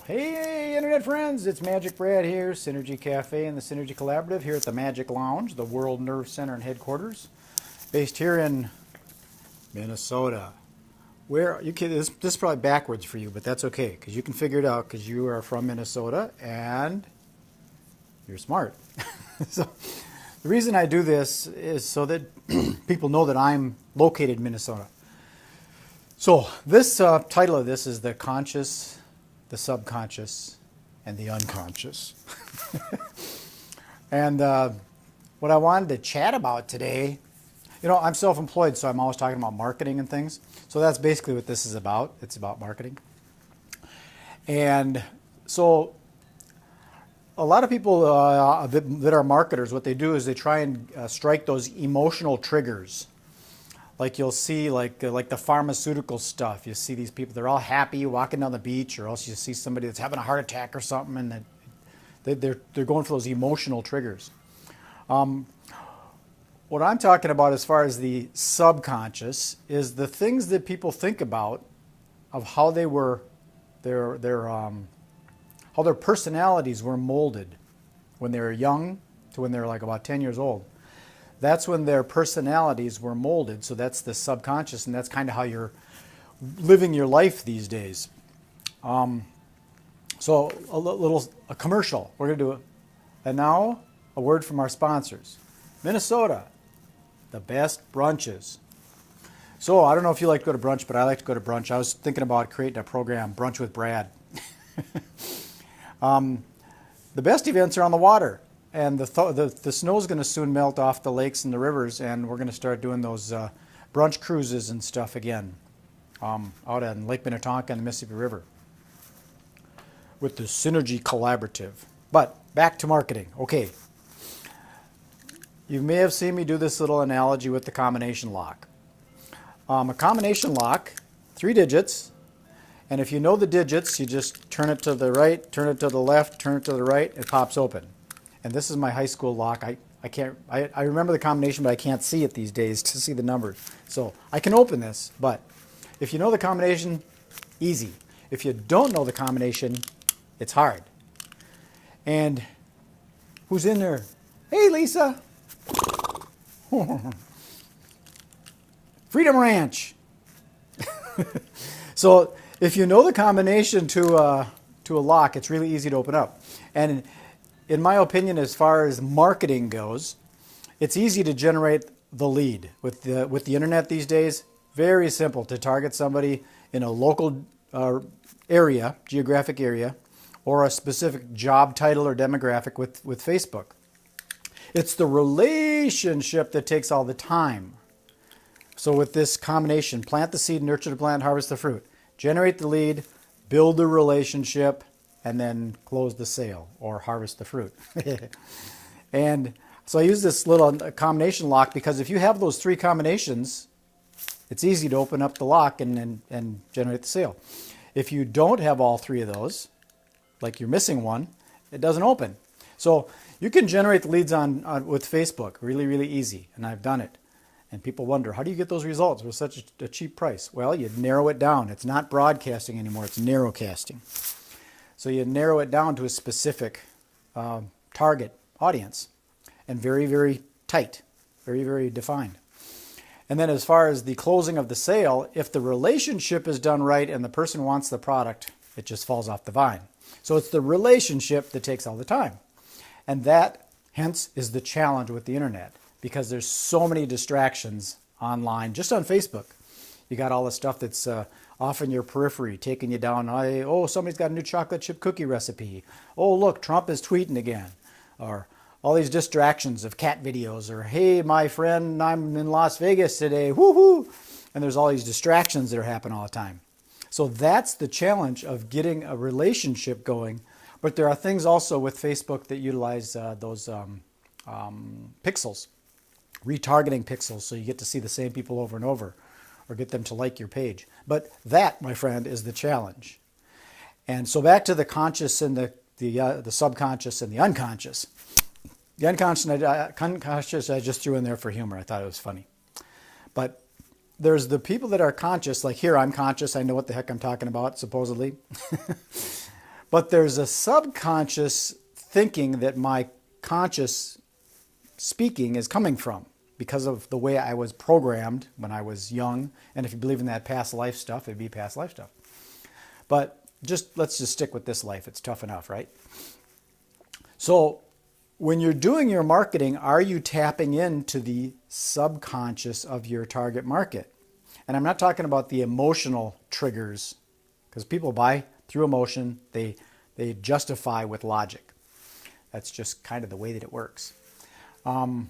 Hey, Internet friends, it's Magic Brad here, Synergy Cafe and the Synergy Collaborative here at the Magic Lounge, the World Nerve Center and headquarters, based here in Minnesota. Where you can, this is probably backwards for you, but that's okay because you can figure it out because you are from Minnesota and you're smart. So the reason I do this is so that people know that I'm located in Minnesota. So this title of this is the conscious, the subconscious, and the unconscious. And what I wanted to chat about today, you know, I'm self-employed, so I'm always talking about marketing and things. So that's basically what this is about. It's about marketing. And so a lot of people that are marketers, what they do is they try and strike those emotional triggers. Like you'll see, like the pharmaceutical stuff. You see these people; they're all happy walking down the beach, or else you see somebody that's having a heart attack or something, and they're going for those emotional triggers. What I'm talking about, as far as the subconscious, is the things that people think about of how they were, how their personalities were molded when they were young to when they were like about 10 years old. That's when their personalities were molded. So that's the subconscious, and that's kind of how you're living your life these days. So a commercial. We're going to do it. And now a word from our sponsors. Minnesota, the best brunches. So I don't know if you like to go to brunch, but I like to go to brunch. I was thinking about creating a program, Brunch with Brad. The best events are on the water. And the snow is going to soon melt off the lakes and the rivers, and we're going to start doing those brunch cruises and stuff again out on Lake Minnetonka and the Mississippi River with the Synergy Collaborative. But back to marketing. Okay. You may have seen me do this little analogy with the combination lock. A combination lock, 3 digits, and if you know the digits, you just turn it to the right, turn it to the left, turn it to the right, it pops open. And this is my high school lock. I remember the combination, but I can't see it these days to see the numbers. So I can open this, but if you know the combination, easy. If you don't know the combination, it's hard. And who's in there? Hey, Lisa. Freedom Ranch. So if you know the combination to a lock, it's really easy to open up. And in my opinion, as far as marketing goes, it's easy to generate the lead. With the internet these days, very simple to target somebody in a local area, geographic area, or a specific job title or demographic with Facebook. It's the relationship that takes all the time. So with this combination, plant the seed, nurture the plant, harvest the fruit. Generate the lead, build the relationship, and then close the sale or harvest the fruit. And so I use this little combination lock because if you have those 3 combinations, it's easy to open up the lock and generate the sale. If you don't have all 3 of those, like you're missing one, it doesn't open. So you can generate the leads with Facebook really, really easy, and I've done it. And people wonder, how do you get those results with such a cheap price? Well, you narrow it down. It's not broadcasting anymore, it's narrowcasting. So you narrow it down to a specific target audience, and very, very tight, very, very defined. And then as far as the closing of the sale, if the relationship is done right and the person wants the product, it just falls off the vine. So it's the relationship that takes all the time. And that, hence, is the challenge with the internet, because there's so many distractions online, just on Facebook. You got all the stuff that's off in your periphery, taking you down. Oh, somebody's got a new chocolate chip cookie recipe. Oh, look, Trump is tweeting again. Or all these distractions of cat videos. Or, hey, my friend, I'm in Las Vegas today. Woohoo! And there's all these distractions that are happening all the time. So that's the challenge of getting a relationship going. But there are things also with Facebook that utilize those pixels, retargeting pixels, so you get to see the same people over and over, or get them to like your page. But that, my friend, is the challenge. And so back to the conscious and the subconscious and the unconscious. The unconscious I just threw in there for humor. I thought it was funny. But there's the people that are conscious, like here I'm conscious, I know what the heck I'm talking about, supposedly. But there's a subconscious thinking that my conscious speaking is coming from because of the way I was programmed when I was young. And if you believe in that past life stuff, it'd be past life stuff. But let's just stick with this life. It's tough enough, right? So when you're doing your marketing, are you tapping into the subconscious of your target market? And I'm not talking about the emotional triggers, because people buy through emotion. They justify with logic. That's just kind of the way that it works. So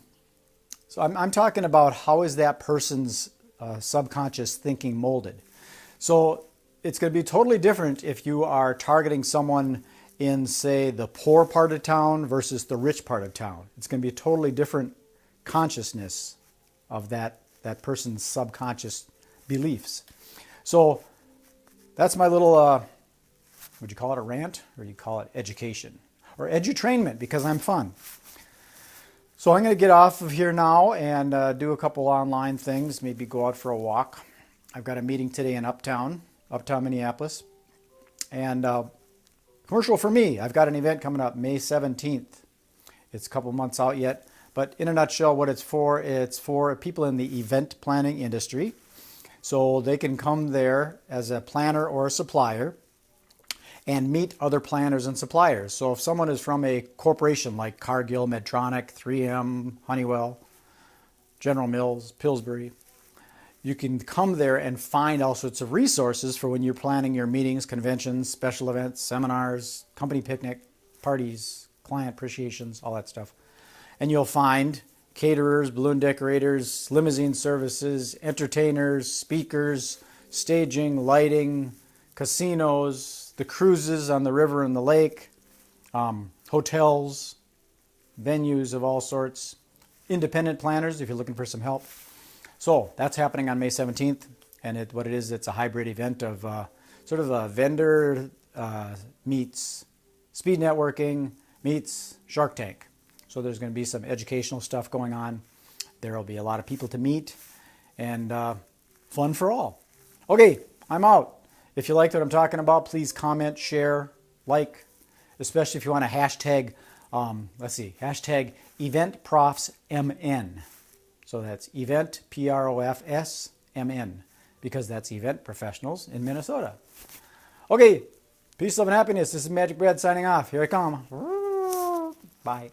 I'm talking about how is that person's subconscious thinking molded. So it's going to be totally different if you are targeting someone in, say, the poor part of town versus the rich part of town. It's going to be a totally different consciousness of that person's subconscious beliefs. So that's my little, would you call it a rant, or you call it education? Or edutrainment, because I'm fun. So I'm going to get off of here now and do a couple online things, maybe go out for a walk. I've got a meeting today in Uptown, Minneapolis. And commercial for me, I've got an event coming up May 17th. It's a couple months out yet. But in a nutshell, what it's for people in the event planning industry. So they can come there as a planner or a supplier and meet other planners and suppliers. So if someone is from a corporation like Cargill, Medtronic, 3M, Honeywell, General Mills, Pillsbury, you can come there and find all sorts of resources for when you're planning your meetings, conventions, special events, seminars, company picnic, parties, client appreciations, all that stuff. And you'll find caterers, balloon decorators, limousine services, entertainers, speakers, staging, lighting, casinos, the cruises on the river and the lake, hotels, venues of all sorts, independent planners if you're looking for some help. So that's happening on May 17th, and it's a hybrid event of sort of a vendor meets speed networking meets Shark Tank. So there's going to be some educational stuff going on. There will be a lot of people to meet, and fun for all. Okay, I'm out. If you liked what I'm talking about, please comment, share, like, especially if you want to hashtag, hashtag EventProfsMN. So that's Event, PROFSMN, because that's event professionals in Minnesota. Okay, peace, love, and happiness. This is Magic Brad signing off. Here I come. Bye.